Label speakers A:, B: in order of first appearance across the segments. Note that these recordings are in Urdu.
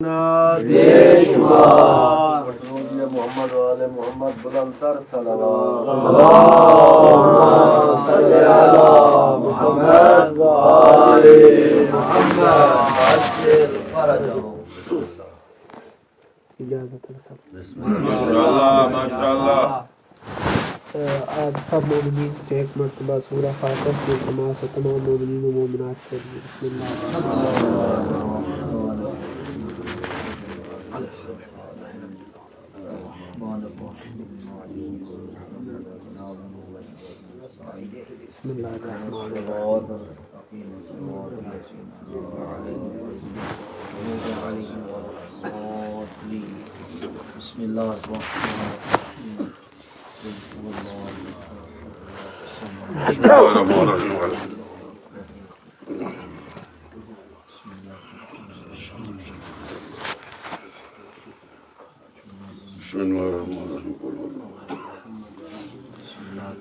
A: بے شمار محمد والے محمد بلند تر صلوات اللہم صلی علی محمد وآل محمد عجل فرجهم
B: اجازت ہے سب
A: ماشاءاللہ ماشاءاللہ
B: آپ سب مومنین سے ایک مرتبہ سورہ فاتح کی سماعت سے تمام مومنین و مومنات کے لیے بسم اللہ بسم اللہ الرحمن الرحیم
A: بسم اللہ الرحمن الرحیم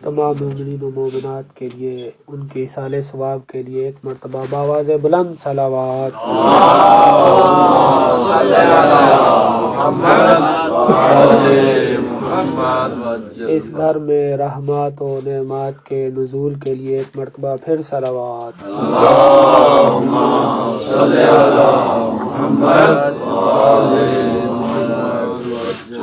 B: تمام مومنین و مومنات کے لیے ان کے اصال ثواب کے لیے ایک مرتبہ بآواز بلند صلوات اس گھر میں رحمت و نعمات کے نزول کے لیے ایک مرتبہ پھر صلوات
A: اللہم صلی علی محمد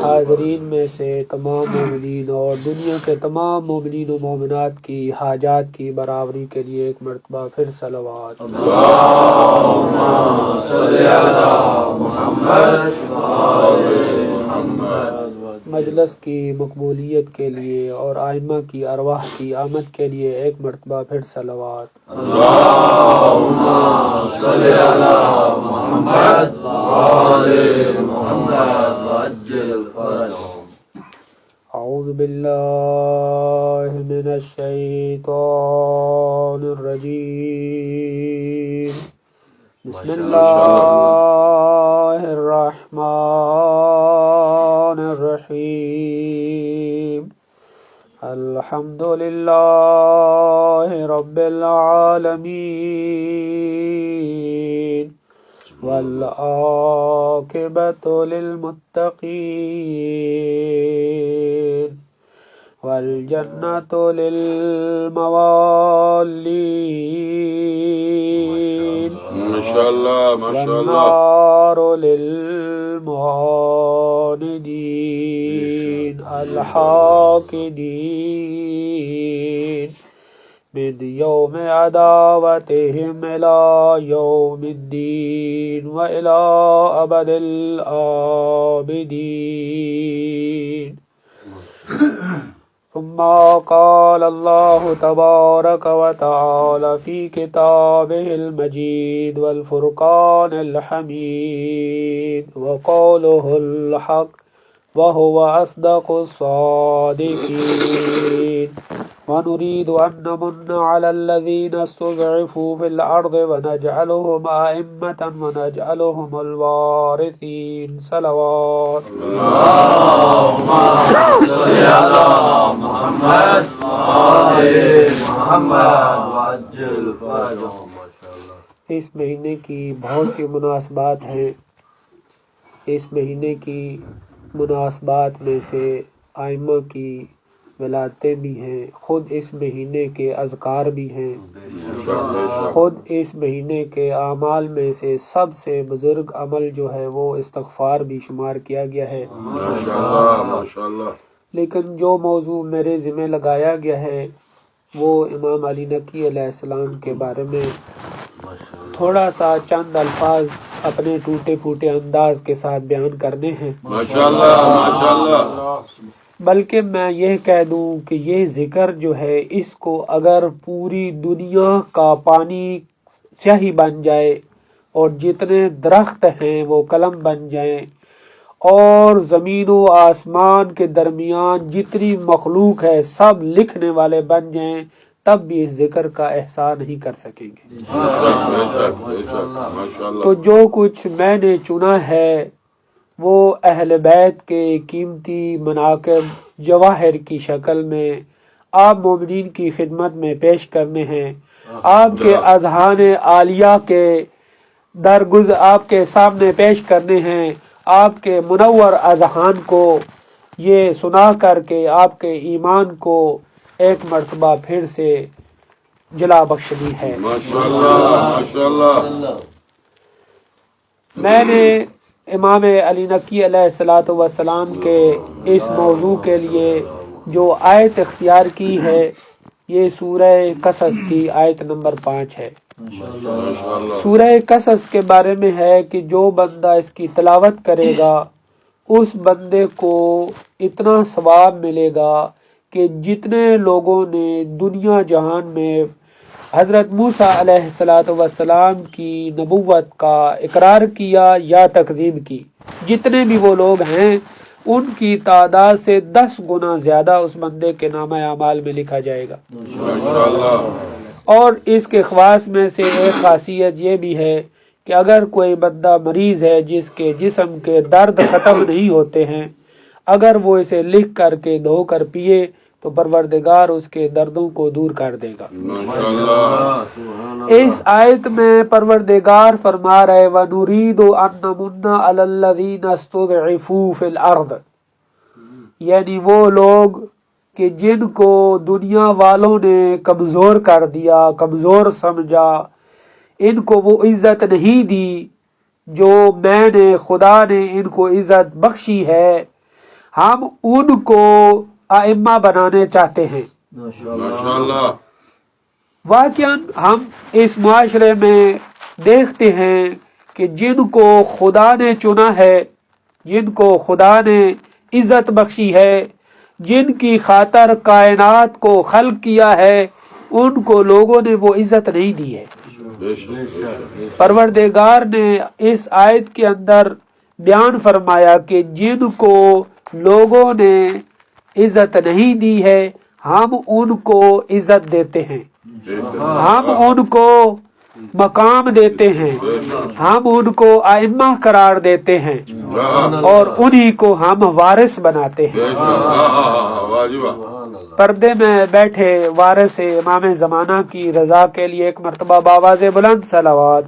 B: حاضرین میں سے تمام مومنین اور دنیا کے تمام مومنین و مومنات کی حاجات کی برابری کے لیے ایک مرتبہ پھر صلوات
A: اللہم صلی علی محمد وآل محمد
B: مجلس کی مقبولیت کے لیے اور آئمہ کی ارواح کی آمد کے لیے ایک مرتبہ پھر صلوات
A: اللہم صلی علی محمد وآل محمد وعجل فرجهم
B: اعوذ باللہ من الشیطان الرجیم بسم اللہ الرحمن الرحیم الحمد للہ رب العالمین والعاقبۃ للمتقین والجنۃ للموالین
A: ماشاءاللہ ماشاءاللہ
B: والنار للمعاندین الحاقدین من یوم عداوتهم الى یوم الدین و الى ابد الآبدین ثم قال الله تبارك وتعالى في كتابه المجيد والفرقان الحميد وقوله الحق وهو أصدق الصادقين ونريد أن نمن على الذين استضعفوا في الأرض ونجعلهم أئمة ونجعلهم الوارثين صلوات
A: اللہم صلی علی محمد وآل محمد وعجل فرجهم ماشاءاللہ
B: اس مہینے کی بہت سی مناسبات ہیں. اس مہینے کی مناسبات میں سے آئمہ کی ولادتیں بھی ہیں، خود اس مہینے کے اذکار بھی ہیں، خود اس مہینے کے اعمال میں سے سب سے بزرگ عمل جو ہے وہ استغفار بھی شمار کیا گیا ہے.
A: ماشاءاللہ
B: لیکن جو موضوع میرے ذمہ لگایا گیا ہے وہ امام علی نقی علیہ السلام کے بارے میں تھوڑا سا چند الفاظ اپنے ٹوٹے پھوٹے انداز کے ساتھ بیان کرنے ہیں.
A: ماشاءاللہ ماشاءاللہ
B: بلکہ میں یہ کہہ دوں کہ یہ ذکر جو ہے اس کو اگر پوری دنیا کا پانی سیاہی بن جائے اور جتنے درخت ہیں وہ قلم بن جائیں اور زمین و آسمان کے درمیان جتنی مخلوق ہے سب لکھنے والے بن جائیں تب بھی اس ذکر کا احسان نہیں کر سکیں گے. تو جو کچھ میں نے چنا ہے وہ اہل بیت کے قیمتی مناقب جواہر کی شکل میں آپ مومنین کی خدمت میں پیش کرنے ہیں. آپ کے اذہان عالیہ کے درگز آپ کے سامنے پیش کرنے ہیں، آپ کے منور اذہان کو یہ سنا کر کے آپ کے ایمان کو ایک مرتبہ پھر سے جلا بخشنی ہے۔
A: ماشاءاللہ ماشاءاللہ۔
B: میں نے امام علی نقی علیہ السلام کے اس موضوع کے لیے جو آیت اختیار کی ہے یہ سورہ قصص کی آیت نمبر 5 ہے۔ سورہ قصص کے بارے میں ہے کہ جو بندہ اس کی تلاوت کرے گا اس بندے کو اتنا ثواب ملے گا کہ جتنے لوگوں نے دنیا جہان میں حضرت موسیٰ علیہ السلام کی نبوت کا اقرار کیا یا تکذیب کی، جتنے بھی وہ لوگ ہیں ان کی تعداد سے 10 گنا زیادہ اس بندے کے نامہ اعمال میں لکھا جائے گا۔ اور اس کے خواص میں سے ایک خاصیت یہ بھی ہے کہ اگر کوئی بندہ مریض ہے جس کے جسم کے درد ختم نہیں ہوتے ہیں، اگر وہ اسے لکھ کر کے دھو کر پیے تو پروردگار اس کے دردوں کو دور کر دے گا۔ اس آیت میں پروردگار فرما رہے وَنُرِيدُ أَن نَّمُنَّ عَلَى الَّذِينَ اسْتُضْعِفُوا فِي الْأَرْضِ، یعنی وہ لوگ کہ جن کو دنیا والوں نے کمزور کر دیا، کمزور سمجھا، ان کو وہ عزت نہیں دی جو میں نے خدا نے ان کو عزت بخشی ہے، ہم ان کو ائمہ بنانے چاہتے ہیں۔
A: ماشاءاللہ۔
B: واقعاً ہم اس معاشرے میں دیکھتے ہیں کہ جن کو خدا نے چنا ہے، جن کو خدا نے عزت بخشی ہے، جن کی خاطر کائنات کو خلق کیا ہے، ان کو لوگوں نے وہ عزت نہیں دی ہے۔ پروردگار نے اس آیت کے اندر بیان فرمایا کہ جن کو لوگوں نے عزت نہیں دی ہے ہم ان کو عزت دیتے ہیں، ہم ان کو مقام دیتے ہیں، ہم ان کو ائمہ قرار دیتے ہیں اور انہی کو ہم وارث بناتے ہیں۔ پردے میں بیٹھے وارث امام زمانہ کی رضا کے لیے ایک مرتبہ باواز بلند صلوات۔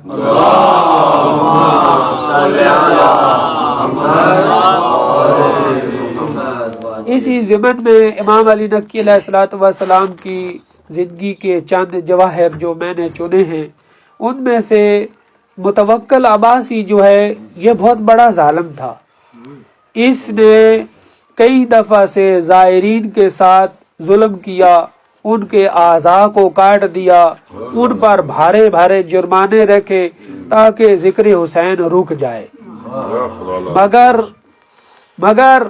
B: اسی ضمن میں امام علی نقی علیہ السلام کی زندگی کے چند جواہر جو میں نے چنے ہیں، ان میں سے متوکل عباسی جو ہے یہ بہت بڑا ظالم تھا۔ اس نے کئی دفعہ سے زائرین کے ساتھ ظلم کیا، ان کے اعضاء کو کاٹ دیا، ان پر بھارے بھارے جرمانے رکھے تاکہ ذکر حسین رک جائے، مگر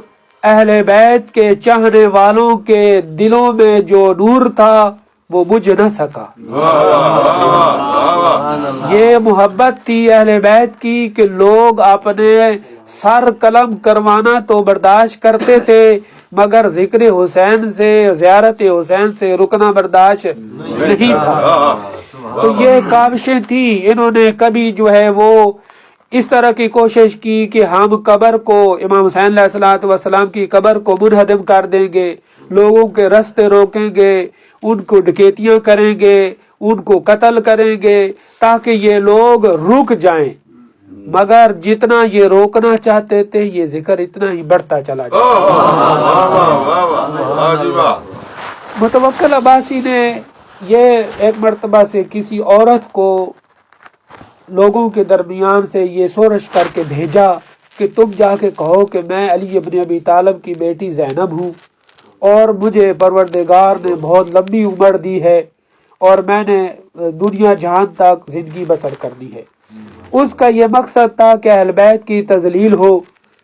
B: اہل بیت کے چاہنے والوں کے دلوں میں جو نور تھا وہ بجھ نہ سکا۔ یہ محبت تھی اہل بیت کی کہ لوگ اپنے سر قلم کروانا تو برداشت کرتے تھے مگر ذکر حسین سے، زیارت حسین سے رکنا برداشت نہیں تھا۔ تو یہ کاوشیں تھی، انہوں نے کبھی جو ہے وہ اس طرح کی کوشش کی کہ ہم قبر کو، امام حسین علیہ السلام کی قبر کو منہدم کر دیں گے، لوگوں کے رستے روکیں گے، ان کو ڈکیتیاں کریں گے، ان کو قتل کریں گے تاکہ یہ لوگ رک جائیں، مگر جتنا یہ روکنا چاہتے تھے یہ ذکر اتنا ہی بڑھتا چلا جاتا۔ متوکل عباسی نے یہ ایک مرتبہ سے کسی عورت کو لوگوں کے درمیان سے یہ سورش کر کے بھیجا کہ تم جا کے کہو کہ میں علی ابن ابی طالب کی بیٹی زینب ہوں اور مجھے پروردگار نے بہت لمبی عمر دی ہے اور میں نے دنیا جہان تک زندگی بسر کرنی ہے۔ اس کا یہ مقصد تھا کہ اہل بیت کی تذلیل ہو،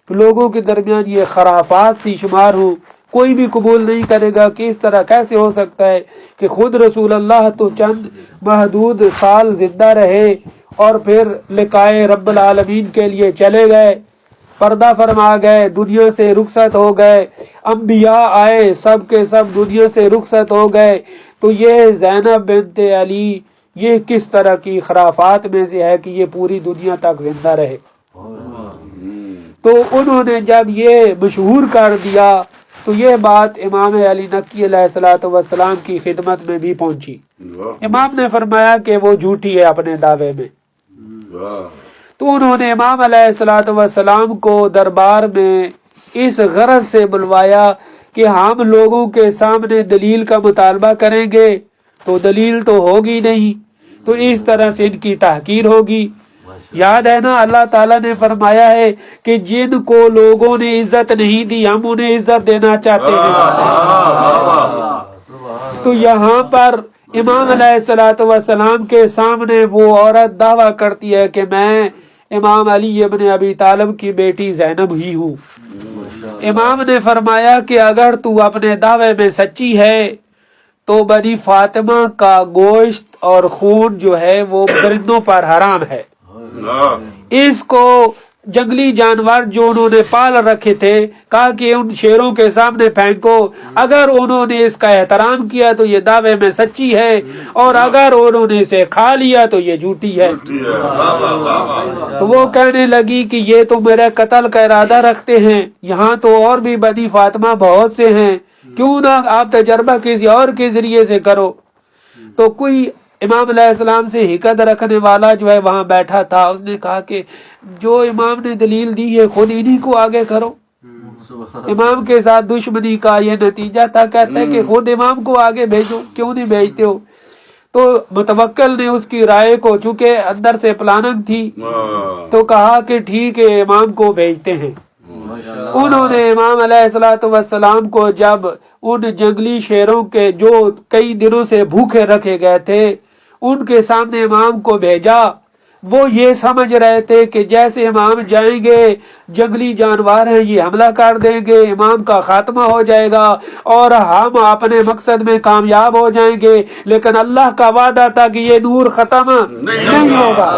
B: لوگوں کے درمیان یہ خرافات سی شمار ہو، کوئی بھی قبول نہیں کرے گا کہ اس طرح کیسے ہو سکتا ہے کہ خود رسول اللہ تو چند محدود سال زندہ رہے اور پھر لقائے رب العالمین کے لیے چلے گئے، پردہ فرما گئے، دنیا سے رخصت ہو گئے، انبیاء آئے سب کے سب دنیا سے رخصت ہو گئے، تو یہ زینب بنت علی یہ کس طرح کی خرافات میں سے ہے کہ یہ پوری دنیا تک زندہ رہے۔ تو انہوں نے جب یہ مشہور کر دیا تو یہ بات امام علی نقی علیہ السلام کی خدمت میں بھی پہنچی۔ امام نے فرمایا کہ وہ جھوٹی ہے اپنے دعوے میں، تو انہوں نے امام علیہ الصلوۃ والسلام کو دربار میں اس غرض سے بلوایا کہ ہم لوگوں کے سامنے دلیل کا مطالبہ کریں گے تو دلیل تو ہوگی نہیں، تو اس طرح سے ان کی تحقیر ہوگی۔ یاد ہے نا اللہ تعالیٰ نے فرمایا ہے کہ جن کو لوگوں نے عزت نہیں دی ہم انہیں عزت دینا چاہتے ہیں۔ تو یہاں پر امام علیہ الصلوۃ والسلام کے سامنے وہ عورت دعویٰ کرتی ہے کہ میں امام علی ابن ابی طالب کی بیٹی زینب ہی ہوں۔ امام نے فرمایا کہ اگر تو اپنے دعوے میں سچی ہے تو بنی فاطمہ کا گوشت اور خون جو ہے وہ درندوں پر حرام ہے، اس کو جنگلی جانور جو انہوں نے پال رکھے تھے کہا کہ ان شیروں کے سامنے پھینکو، اگر انہوں نے اس کا احترام کیا تو یہ دعوے میں سچی ہے، اور اگر انہوں نے اسے کھا لیا تو یہ جھوٹی ہے۔ تو وہ کہنے لگی کہ یہ تو میرے قتل کا ارادہ رکھتے ہیں، یہاں تو اور بھی بنی فاطمہ بہت سے ہیں، کیوں نہ آپ تجربہ کسی اور کے ذریعے سے کرو۔ تو کوئی امام علیہ السلام سے حقد رکھنے والا جو ہے وہاں بیٹھا تھا، اس نے کہا کہ جو امام نے دلیل دی ہے خود انہی کو آگے کرو۔ امام کے ساتھ دشمنی کا یہ نتیجہ تھا، کہتا ہے کہ خود امام کو آگے بھیجو، کیوں نہیں بھیجتے ہو؟ تو متوکل نے اس کی رائے کو، چونکہ اندر سے پلاننگ تھی، تو کہا کہ ٹھیک ہے امام کو بھیجتے ہیں۔ انہوں نے امام علیہ الصلوۃ والسلام کو جب ان جنگلی شیروں کے جو کئی دنوں سے بھوکے رکھے گئے تھے ان کے سامنے امام کو بھیجا، وہ یہ سمجھ رہے تھے کہ جیسے امام جائیں گے جنگلی جانور ہیں یہ حملہ کر دیں گے، امام کا خاتمہ ہو جائے گا اور ہم اپنے مقصد میں کامیاب ہو جائیں گے، لیکن اللہ کا وعدہ تھا کہ یہ نور ختم نہیں ہوگا۔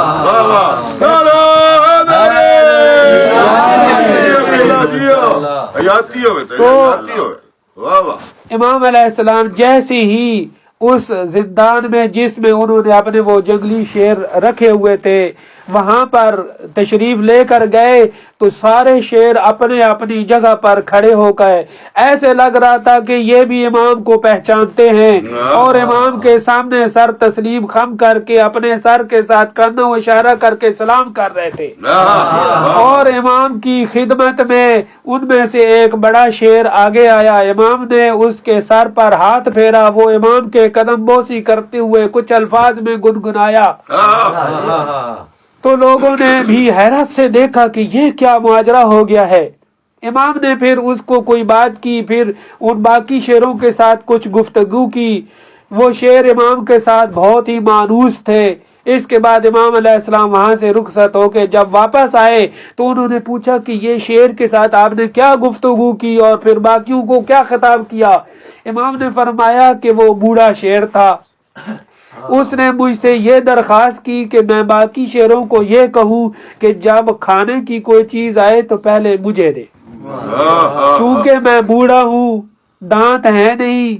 B: امام علیہ السلام جیسے ہی اس زندان میں جس میں انہوں نے اپنے وہ جنگلی شیر رکھے ہوئے تھے وہاں پر تشریف لے کر گئے تو سارے شیر اپنے اپنی جگہ پر کھڑے ہو گئے، ایسے لگ رہا تھا کہ یہ بھی امام کو پہچانتے ہیں، اور امام کے سامنے سر تسلیم خم کر کے اپنے سر کے ساتھ کرنا و اشارہ کر کے سلام کر رہے تھے، اور امام کی خدمت میں ان میں سے ایک بڑا شیر آگے آیا، امام نے اس کے سر پر ہاتھ پھیرا، وہ امام کے قدم بوسی کرتے ہوئے کچھ الفاظ میں گنگنایا، تو لوگوں نے بھی حیرت سے دیکھا کہ یہ کیا ماجرا ہو گیا ہے۔ امام نے پھر اس کو کوئی بات کی، پھر ان باقی شیروں کے ساتھ کچھ گفتگو کی، وہ شیر امام کے ساتھ بہت ہی مانوس تھے۔ اس کے بعد امام علیہ السلام وہاں سے رخصت ہو کے جب واپس آئے تو انہوں نے پوچھا کہ یہ شیر کے ساتھ آپ نے کیا گفتگو کی اور پھر باقیوں کو کیا خطاب کیا؟ امام نے فرمایا کہ وہ بوڑھا شیر تھا، اس نے مجھ سے یہ درخواست کی کہ میں باقی شیروں کو یہ کہوں کہ جب کھانے کی کوئی چیز آئے تو پہلے مجھے دے، کیونکہ میں بوڑھا ہوں، دانت ہے نہیں،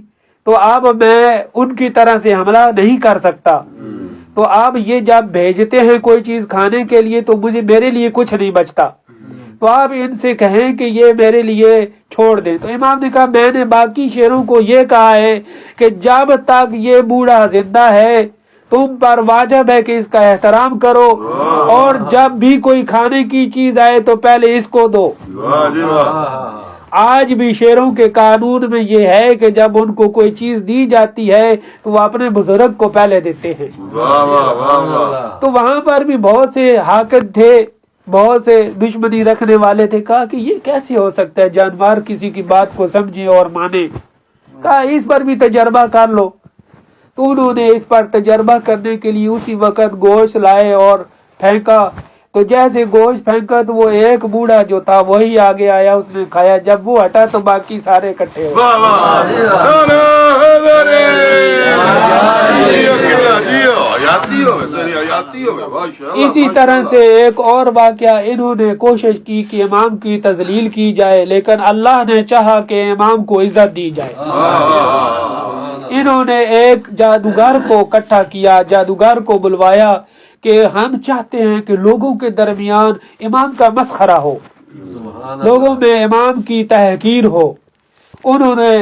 B: تو اب میں ان کی طرح سے حملہ نہیں کر سکتا، تو اب یہ جب بھیجتے ہیں کوئی چیز کھانے کے لیے تو میرے لیے کچھ نہیں بچتا، تو آپ ان سے کہیں کہ یہ میرے لیے چھوڑ دیں۔ تو امام نے کہا میں نے باقی شیروں کو یہ کہا ہے کہ جب تک یہ بوڑھا زندہ ہے تم پر واجب ہے کہ اس کا احترام کرو، اور جب بھی کوئی کھانے کی چیز آئے تو پہلے اس کو دو۔ آج بھی شیروں کے قانون میں یہ ہے کہ جب ان کو کوئی چیز دی جاتی ہے تو وہ اپنے بزرگ کو پہلے دیتے ہیں۔ تو وہاں پر بھی بہت سے حاقد تھے، بہت سے دشمنی رکھنے والے تھے، کہا کہ یہ کیسے ہو سکتا ہے جانور کسی کی بات کو سمجھے اور مانے، کہا اس پر بھی تجربہ کر لو۔ تو انہوں نے اس پر تجربہ کرنے کے لیے اسی وقت گوشت لائے اور پھینکا، تو جیسے گوشت پھینکا تو وہ ایک بوڑھا جو تھا وہی آگے آیا، اس نے کھایا، جب وہ ہٹا تو باقی سارے اکٹھے ہو۔ اسی طرح سے ایک اور واقعہ، انہوں نے کوشش کی کہ امام کی تذلیل کی جائے لیکن اللہ نے چاہا کہ امام کو عزت دی جائے۔ انہوں نے ایک جادوگر کو اکٹھا کیا، جادوگر کو بلوایا کہ ہم چاہتے ہیں کہ لوگوں کے درمیان امام کا مسخرہ ہو، لوگوں میں امام کی تحقیر ہو۔ انہوں نے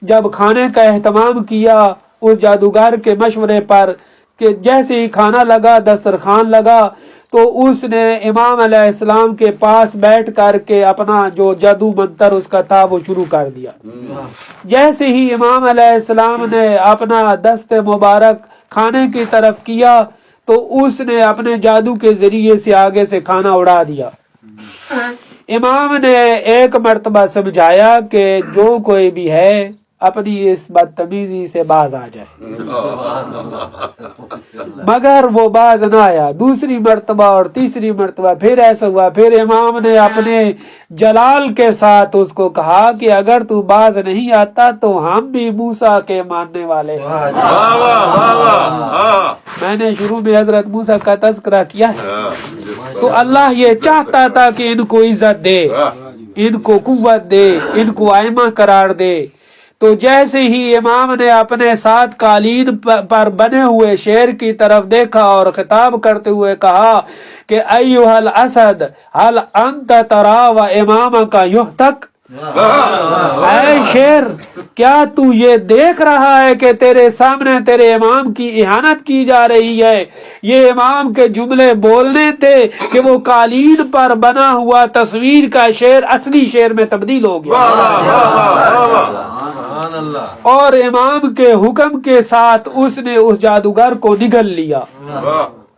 B: جب کھانے کا اہتمام کیا اس جادوگر کے مشورے پر کہ جیسے ہی کھانا لگا، دسترخوان لگا، تو اس نے امام علیہ السلام کے پاس بیٹھ کر کے اپنا جو جادو منتر اس کا تھا وہ شروع کر دیا۔ جیسے ہی امام علیہ السلام نے اپنا دست مبارک کھانے کی طرف کیا تو اس نے اپنے جادو کے ذریعے سے آگے سے کھانا اڑا دیا۔ امام نے ایک مرتبہ سمجھایا کہ جو کوئی بھی ہے اپنی اس بدتمیزی سے باز آ جائے، مگر وہ باز نہ آیا۔ دوسری مرتبہ اور تیسری مرتبہ پھر ایسا ہوا، پھر امام نے اپنے جلال کے ساتھ اس کو کہا کہ اگر تو باز نہیں آتا تو ہم بھی موسیٰ کے ماننے والے ہیں۔ میں نے شروع میں حضرت موسیٰ کا تذکرہ کیا ہے، تو اللہ یہ چاہتا تھا کہ ان کو عزت دے، ان کو قوت دے، ان کو ائمہ قرار دے۔ تو جیسے ہی امام نے اپنے ساتھ قالین پر بنے ہوئے شیر کی طرف دیکھا اور خطاب کرتے ہوئے کہا کہ ایھا الاسد هل انت ترى وامامك يهتك، اے شیر کیا تو یہ دیکھ رہا ہے کہ تیرے سامنے تیرے امام کی اہانت کی جا رہی ہے؟ یہ امام کے جملے بولنے تھے کہ وہ قالین پر بنا ہوا تصویر کا شیر اصلی شیر میں تبدیل ہو گیا، اور امام کے حکم کے ساتھ اس نے اس جادوگر کو نگل لیا۔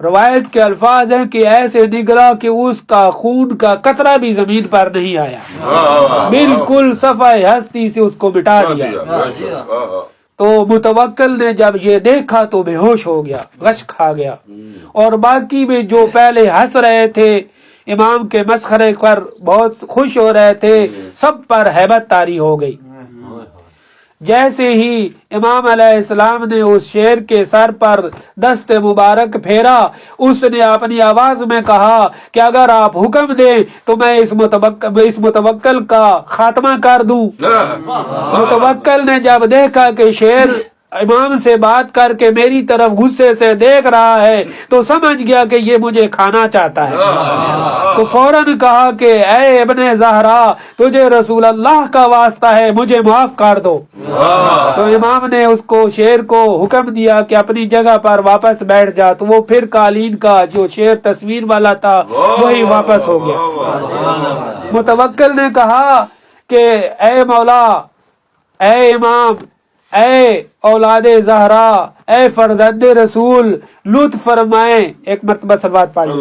B: روایت کے الفاظ ہیں کہ ایسے نگلا کہ اس کا خون کا قطرہ بھی زمین پر نہیں آیا، بالکل صفحہ ہستی سے اس کو مٹا دیا۔ تو متوکل نے جب یہ دیکھا تو بے ہوش ہو گیا، غش کھا گیا، اور باقی بھی جو پہلے ہنس رہے تھے امام کے مسخرے پر بہت خوش ہو رہے تھے، سب پر ہیبت طاری ہو گئی۔ جیسے ہی امام علیہ السلام نے اس شیر کے سر پر دست مبارک پھیرا، اس نے اپنی آواز میں کہا کہ اگر آپ حکم دیں تو میں اس متوکل کا خاتمہ کر دوں۔ متوکل نے جب دیکھا کہ شیر امام سے بات کر کے میری طرف غصے سے دیکھ رہا ہے تو سمجھ گیا کہ یہ مجھے کھانا چاہتا ہے، تو فوراً کہا کہ اے ابن زہرا تجھے رسول اللہ کا واسطہ ہے، مجھے معاف کر دو۔ تو امام نے اس کو شیر کو حکم دیا کہ اپنی جگہ پر واپس بیٹھ جا، تو وہ پھر قالین کا جو شیر تصویر والا تھا وہی واپس ہو گیا۔ متوکل نے کہا کہ اے مولا، اے امام، اے اولاد زہرا، اے فرزند رسول، لطف فرمائیں۔ ایک مرتبہ صلوات پڑھ لیں۔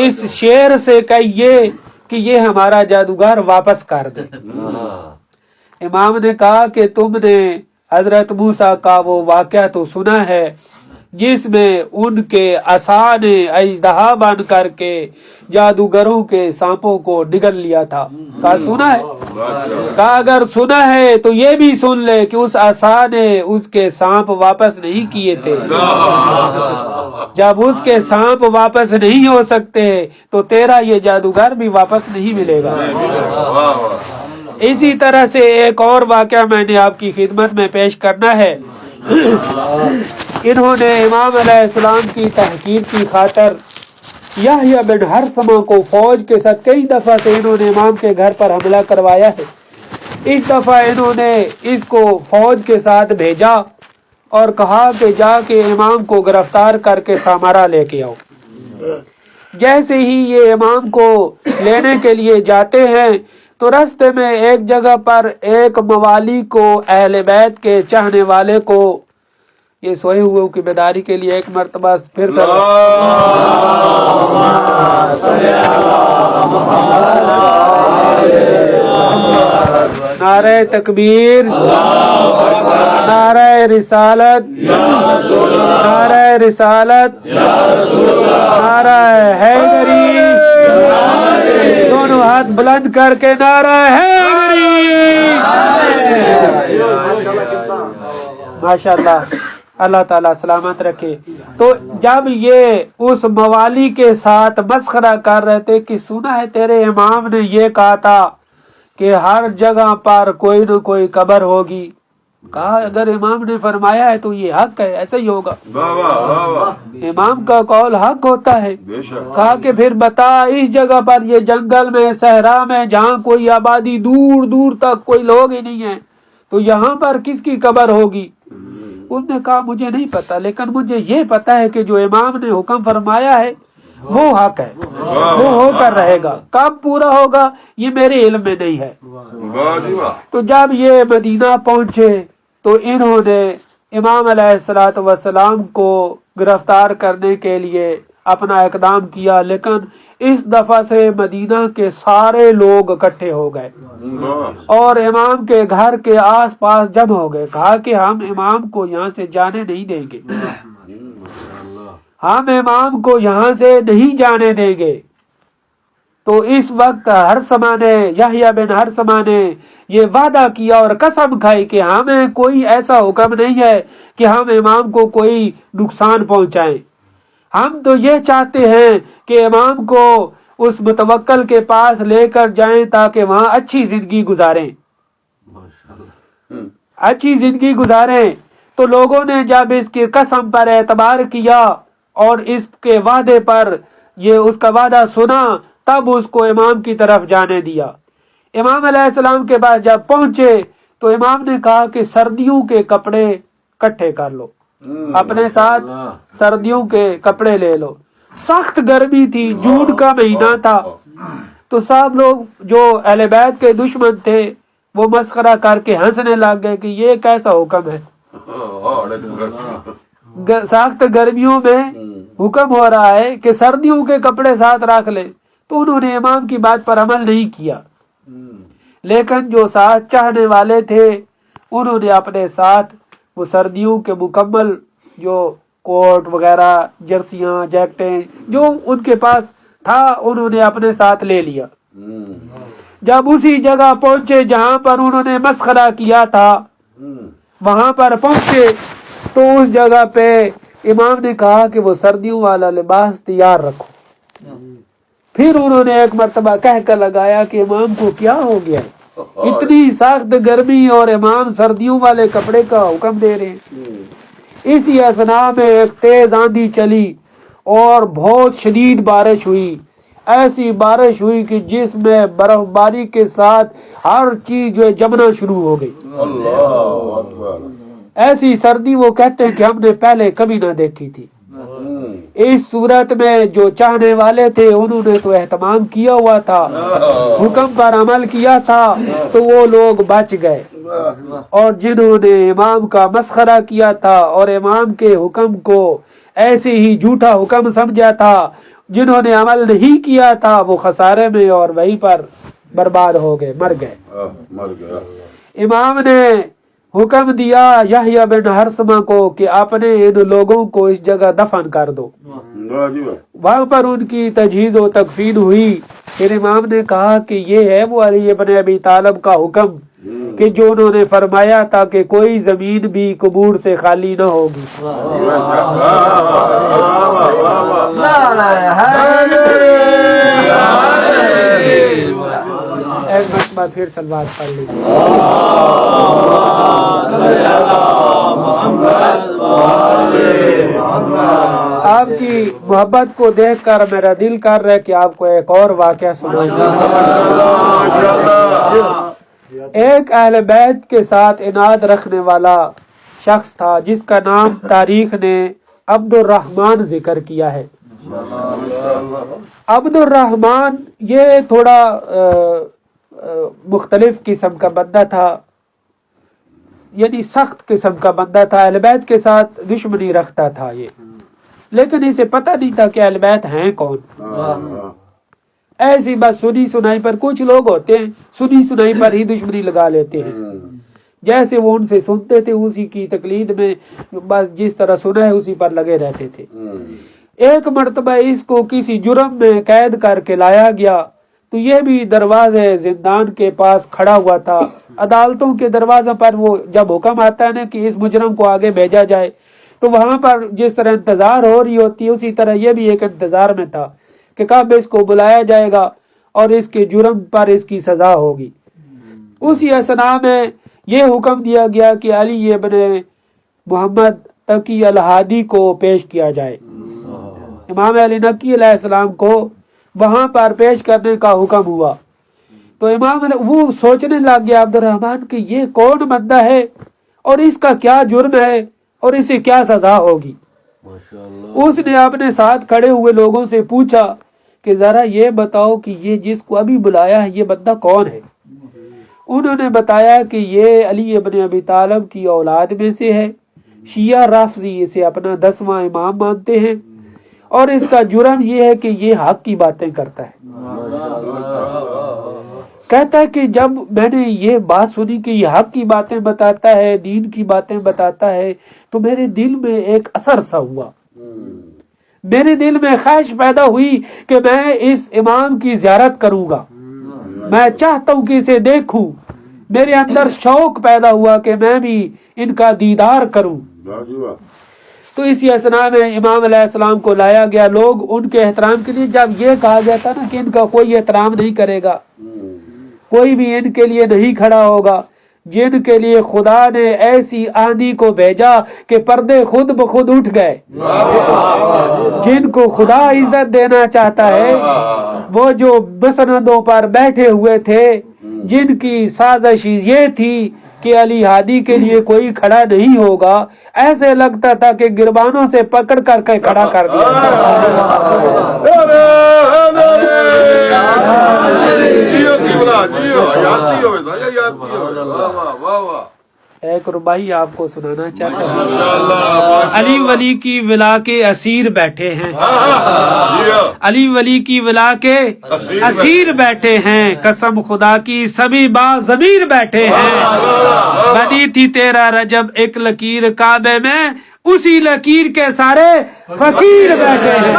B: اس شیر سے کہیے کہ یہ ہمارا جادوگر واپس کر دے۔ امام نے کہا کہ تم نے حضرت موسیٰ کا وہ واقعہ تو سنا ہے جس میں ان کے عصا نے اژدہا بن کر کے جادوگروں کے سانپوں کو نگل لیا تھا، کہا سنا ہے؟ کہا اگر سنا ہے تو یہ بھی سن لے کہ اس عصا نے اس کے سانپ واپس نہیں کیے تھے۔ جب اس کے سانپ واپس نہیں ہو سکتے تو تیرا یہ جادوگر بھی واپس نہیں ملے گا۔ اسی طرح سے ایک اور واقعہ میں نے آپ کی خدمت میں پیش کرنا ہے۔ انہوں نے امام علیہ السلام کی تحقیر کی خاطر یحییٰ بن حرثمہ کو فوج کے ساتھ کئی دفعہ سے انہوں نے امام کے گھر پر حملہ کروایا ہے۔ اس دفعہ انہوں نے اس کو فوج کے ساتھ بھیجا اور کہا کہ جا کے امام کو گرفتار کر کے سامرا لے کے آؤ۔ جیسے ہی یہ امام کو لینے کے لیے جاتے ہیں تو راستے میں ایک جگہ پر ایک موالی کو، اہل بیت کے چاہنے والے کو، یہ سوئے ہوئے کی بیداری کے لیے ایک مرتبہ پھر سے نعرہ تکبیر، نعرہ رسالت، نعرہ رسالت، نعرہ حیدری، دونوں ہاتھ بلند کر کے نعرہ حیدری۔ ماشاءاللہ، اللہ تعالیٰ سلامت رکھے۔ تو جب یہ اس موالی کے ساتھ مسخرہ کر رہے تھے کہ سنا ہے تیرے امام نے یہ کہا تھا کہ ہر جگہ پر کوئی نہ کوئی قبر ہوگی، کہا اگر امام نے فرمایا ہے تو یہ حق ہے، ایسا ہی ہوگا،
A: واہ واہ واہ واہ،
B: امام کا قول حق ہوتا ہے۔
A: بے شک،
B: کہا کہ پھر بتا اس جگہ پر، یہ جنگل میں صحرا میں جہاں کوئی آبادی دور دور تک کوئی لوگ ہی نہیں ہیں، تو یہاں پر کس کی قبر ہوگی؟ اس نے کہا مجھے نہیں پتا، لیکن مجھے یہ پتا ہے کہ جو امام نے حکم فرمایا ہے وہ حق ہے، وہ ہو کر رہے گا، کب پورا ہوگا یہ میرے علم میں نہیں ہے۔
A: واہ جی واہ،
B: تو جب یہ مدینہ پہنچے تو انہوں نے امام علیہ الصلوۃ والسلام کو گرفتار کرنے کے لیے اپنا اقدام کیا، لیکن اس دفعہ سے مدینہ کے سارے لوگ اکٹھے ہو گئے
A: واہ،
B: اور امام کے گھر کے آس پاس جمع ہو گئے۔ کہا کہ ہم امام کو یہاں سے جانے نہیں دیں گے، ہم امام کو یہاں سے نہیں جانے دیں گے۔ تو اس وقت ہرثمہ نے، یحییٰ بن ہرثمہ نے یہ وعدہ کیا اور قسم کھائی کہ ہمیں کوئی ایسا حکم نہیں ہے کہ ہم امام کو کوئی نقصان پہنچائیں، ہم تو یہ چاہتے ہیں کہ امام کو اس متوکل کے پاس لے کر جائیں تاکہ وہاں اچھی زندگی گزاریں، اچھی زندگی گزاریں۔ تو لوگوں نے جب اس کی قسم پر اعتبار کیا اور اس کے وعدے پر یہ اس کا وعدہ سنا، تب اس کو امام کی طرف جانے دیا۔ امام علیہ السلام کے بعد جب پہنچے تو امام نے کہا کہ سردیوں کے کپڑے اکٹھے کر لو، اپنے ساتھ سردیوں کے کپڑے لے لو۔ سخت گرمی تھی، جون کا مہینہ تھا، تو سب لوگ جو اہل بیت کے دشمن تھے وہ مسخرہ کر کے ہنسنے لگ گئے کہ یہ کیسا حکم ہے، سخت گرمیوں میں حکم ہو رہا ہے کہ سردیوں کے کپڑے ساتھ رکھ لے۔ تو انہوں نے امام کی بات پر عمل نہیں کیا، لیکن جو ساتھ چاہنے والے تھے انہوں نے اپنے ساتھ وہ سردیوں کے مکمل جو کوٹ وغیرہ، جرسیاں، جیکٹیں جو ان کے پاس تھا انہوں نے اپنے ساتھ لے لیا۔ جب اسی جگہ پہنچے جہاں پر انہوں نے مسخرہ کیا تھا، وہاں پر پہنچے تو اس جگہ پہ امام نے کہا کہ وہ سردیوں والا لباس تیار رکھو۔ پھر انہوں نے ایک مرتبہ کہہ کر لگایا کہ امام کو کیا ہو گیا ہے، اتنی سخت گرمی اور امام سردیوں والے کپڑے کا حکم دے رہے ہیں۔ اسی اثناء میں ایک تیز آندھی چلی اور بہت شدید بارش ہوئی، ایسی بارش ہوئی کہ جس میں برف باری کے ساتھ ہر چیز جو ہے جمنا شروع ہو گئی۔
A: اللہ اکبر،
B: ایسی سردی وہ کہتے ہیں کہ ہم نے پہلے کبھی نہ دیکھی تھی۔ اس صورت میں جو چاہنے والے تھے انہوں نے تو اہتمام کیا ہوا تھا، حکم پر عمل کیا تھا، تو وہ لوگ بچ گئے، اور جنہوں نے امام کا مسخرہ کیا تھا اور امام کے حکم کو ایسے ہی جھوٹا حکم سمجھا تھا، جنہوں نے عمل نہیں کیا تھا وہ خسارے میں اور وہیں پر برباد ہو گئے، مر گئے۔
A: مر گیا،
B: امام نے حکم دیا یحییٰ بن ہرثمہ کو کہ اپنے ان لوگوں کو اس جگہ دفن کر دو۔
A: واہ جی واہ،
B: وہاں پر ان کی تجہیز و تکفین ہوئی۔ پھر امام نے کہا کہ یہ ہے وہ علی ابن ابی طالب کا حکم کہ جو انہوں نے فرمایا تھا کہ کوئی زمین بھی قبور سے خالی نہ ہوگی۔ ایک مرتبہ پھر صلوات پڑھ لیجیے۔ آپ کی محبت کو دیکھ کر میرا دل کر رہا ہے کہ آپ کو ایک اور واقعہ سناؤں۔ ایک اہل بیت کے ساتھ عناد رکھنے والا شخص تھا جس کا نام تاریخ نے عبد الرحمن ذکر کیا ہے۔ عبد الرحمن یہ تھوڑا مختلف قسم کا بندہ تھا، یعنی سخت قسم کا بندہ تھا، اہل بیت کے ساتھ دشمنی رکھتا تھا یہ، لیکن اسے پتہ نہیں تھا کہ اہل بیت ہیں کون۔ ایسی بس سنی سنائی پر کچھ لوگ ہوتے ہیں، سنی سنائی پر ہی دشمنی لگا لیتے ہیں، جیسے وہ ان سے سنتے تھے اسی کی تقلید میں بس جس طرح سنا ہے اسی پر لگے رہتے تھے۔ ایک مرتبہ اس کو کسی جرم میں قید کر کے لایا گیا تو یہ بھی دروازے زندان کے پاس کھڑا ہوا تھا۔ عدالتوں کے دروازوں پر وہ جب حکم آتا ہے نا کہ اس مجرم کو آگے بھیجا جائے تو وہاں پر جس طرح انتظار ہو رہی ہوتی ہے اسی طرح یہ بھی ایک انتظار میں تھا کہ کب اس کو بلایا جائے گا اور اس کے جرم پر اس کی سزا ہوگی۔ اسی اثناء میں یہ حکم دیا گیا کہ علی ابن محمد تقی الہادی کو پیش کیا جائے. امام علی نقی علیہ السلام کو وہاں پر پیش کرنے کا حکم ہوا. تو امام وہ سوچنے لگ گیا عبد الرحمن کہ یہ کون بندہ ہے اور اس کا کیا جرم ہے اور اسے کیا سزا ہوگی. اس نے اپنے ساتھ کھڑے ہوئے لوگوں سے پوچھا کہ ذرا یہ بتاؤ کہ یہ جس کو ابھی بلایا ہے یہ بندہ کون ہے. انہوں نے بتایا کہ یہ علی ابن ابی طالب کی اولاد میں سے ہے. شیعہ رافضی اسے اپنا 10واں امام مانتے ہیں اور اس کا جرم یہ ہے کہ یہ حق کی باتیں کرتا ہے. کہتا ہے کہ جب میں نے یہ بات سنی کہ یہ حق کی باتیں بتاتا ہے، دین کی باتیں بتاتا ہے، تو میرے دل میں ایک اثر سا ہوا. میرے دل میں خواہش پیدا ہوئی کہ میں اس امام کی زیارت کروں گا، میں چاہتا ہوں کہ اسے دیکھوں. میرے اندر شوق پیدا ہوا کہ میں بھی ان کا دیدار کروں. تو اسی اثنا میں امام علیہ السلام کو لایا گیا. لوگ ان کے احترام کے لیے جب یہ کہا گیا تھا نا کہ ان کا کوئی احترام نہیں کرے گا، کوئی بھی ان کے لیے نہیں کھڑا ہوگا، جن کے لیے خدا نے ایسی آندھی کو بھیجا کہ پردے خود بخود اٹھ گئے. جن کو خدا عزت دینا چاہتا ہے، وہ جو مسندوں پر بیٹھے ہوئے تھے، جن کی سازش یہ تھی کہ علی ہادی کے لیے کوئی کھڑا نہیں ہوگا، ایسے لگتا تھا کہ گربانوں سے پکڑ کر کے کھڑا کر دیا. ایک ربائی آپ کو سنانا چاہتا ہوں. علی ولی کی ولا کے اسیر بیٹھے ہیں، علی ولی کی ولا کے اسیر بیٹھے ہیں، قسم خدا کی سبھی با ضمیر بیٹھے ہیں. بنی تھی 13 رجب ایک لکیر کعبے میں، اسی لکیر کے سارے فقیر بیٹھے ہیں.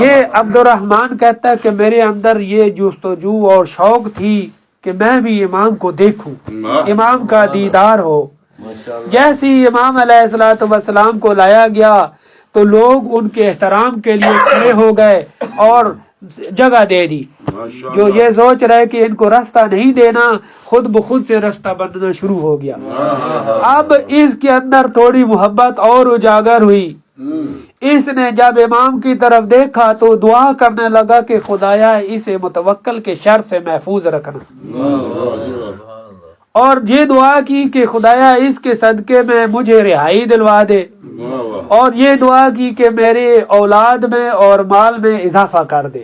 B: یہ عبد الرحمن کہتا ہے کہ میرے اندر یہ جستجو اور شوق تھی کہ میں بھی امام کو دیکھوں، امام کا دیدار ہو. جیسے امام علیہ السلام کو لایا گیا تو لوگ ان کے احترام کے لیے کھڑے ہو گئے اور جگہ دے دی. جو یہ سوچ رہے کہ ان کو راستہ نہیں دینا، خود بخود سے راستہ بننا شروع ہو گیا. اب اس کے اندر تھوڑی محبت اور اجاگر ہوئی. اس نے جب امام کی طرف دیکھا تو دعا کرنے لگا کہ خدایا اسے متوکل کے شر سے محفوظ رکھنا، اور یہ دعا کی کہ خدایا اس کے صدقے میں مجھے رہائی دلوا دے، اور یہ دعا کی کہ میرے اولاد میں اور مال میں اضافہ کر دے.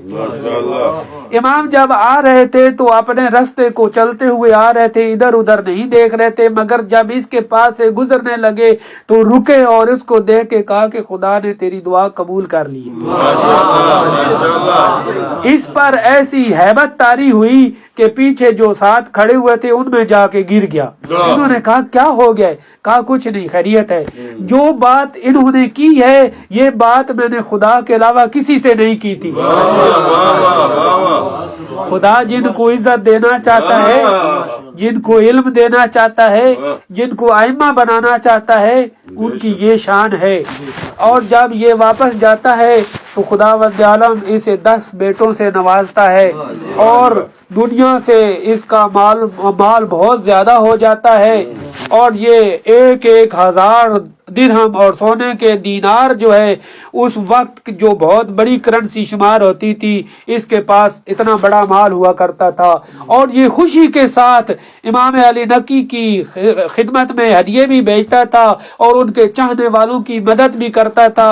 B: امام جب آ رہے تھے تو اپنے رستے کو چلتے ہوئے آ رہے تھے، ادھر ادھر نہیں دیکھ رہے تھے، مگر جب اس کے پاس سے گزرنے لگے تو رکے اور اس کو دیکھ کے کہا کہ خدا نے تیری دعا قبول کر لی. اس پر ایسی ہیبت طاری ہوئی کہ پیچھے جو ساتھ کھڑے ہوئے تھے ان میں جا کے گر گیا. انہوں نے کہا کیا ہو گیا؟ کہا کچھ نہیں، خیریت ہے. جو بات انہوں نے کی ہے یہ بات میں نے خدا کے علاوہ کسی سے نہیں کی تھی. خدا جن کو عزت دینا چاہتا ہے، جن کو علم دینا چاہتا ہے، جن کو ائمہ بنانا چاہتا ہے، ان کی یہ شان ہے. اور جب یہ واپس جاتا ہے تو خداوند عالم اسے 10 بیٹوں سے نوازتا ہے اور دنیا سے اس کا مال بہت زیادہ ہو جاتا ہے. اور یہ 1,000 درہم اور سونے کے دینار جو ہے اس وقت جو بہت بڑی کرنسی شمار ہوتی تھی، اس کے پاس اتنا بڑا مال ہوا کرتا تھا. اور یہ خوشی کے ساتھ امام علی نقی کی خدمت میں ہدیے بھی بھیجتا تھا اور ان کے چاہنے والوں کی مدد بھی کرتا تھا،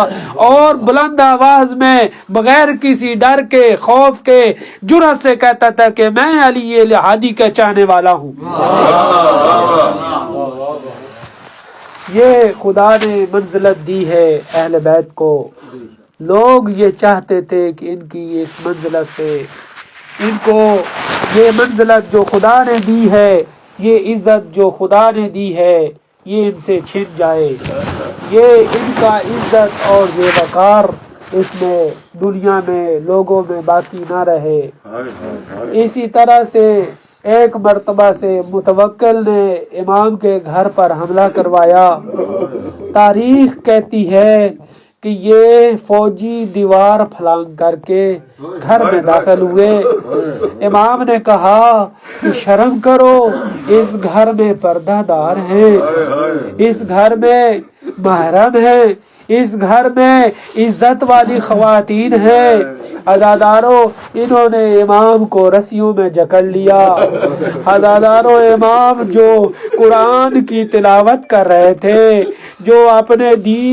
B: اور بلند آواز میں بغیر کسی ڈر کے، خوف کے، جرأت سے کہتا تھا کہ میں علی ہادی کا چاہنے والا ہوں. یہ خدا نے منزلت دی ہے اہل بیت کو. لوگ یہ چاہتے تھے کہ ان کی اس منزلت سے ان کو یہ منزلت جو خدا نے دی ہے، یہ عزت جو خدا نے دی ہے، یہ ان سے چھن جائے. یہ ان کا عزت اور یہ وقار اس میں دنیا میں لوگوں میں باقی نہ رہے. اسی طرح سے ایک مرتبہ سے متوکل نے امام کے گھر پر حملہ کروایا. تاریخ کہتی ہے کہ یہ فوجی دیوار پھلانگ کر کے گھر میں داخل ہوئے. امام نے کہا کہ شرم کرو، اس گھر میں پردہ دار ہیں، اس گھر میں محرم ہیں، اس گھر میں عزت والی خواتین ہیں. عزادارو، انہوں نے امام کو رسیوں میں جکڑ لیا. عزادارو، امام جو قرآن کی تلاوت کر رہے تھے، جو اپنے دین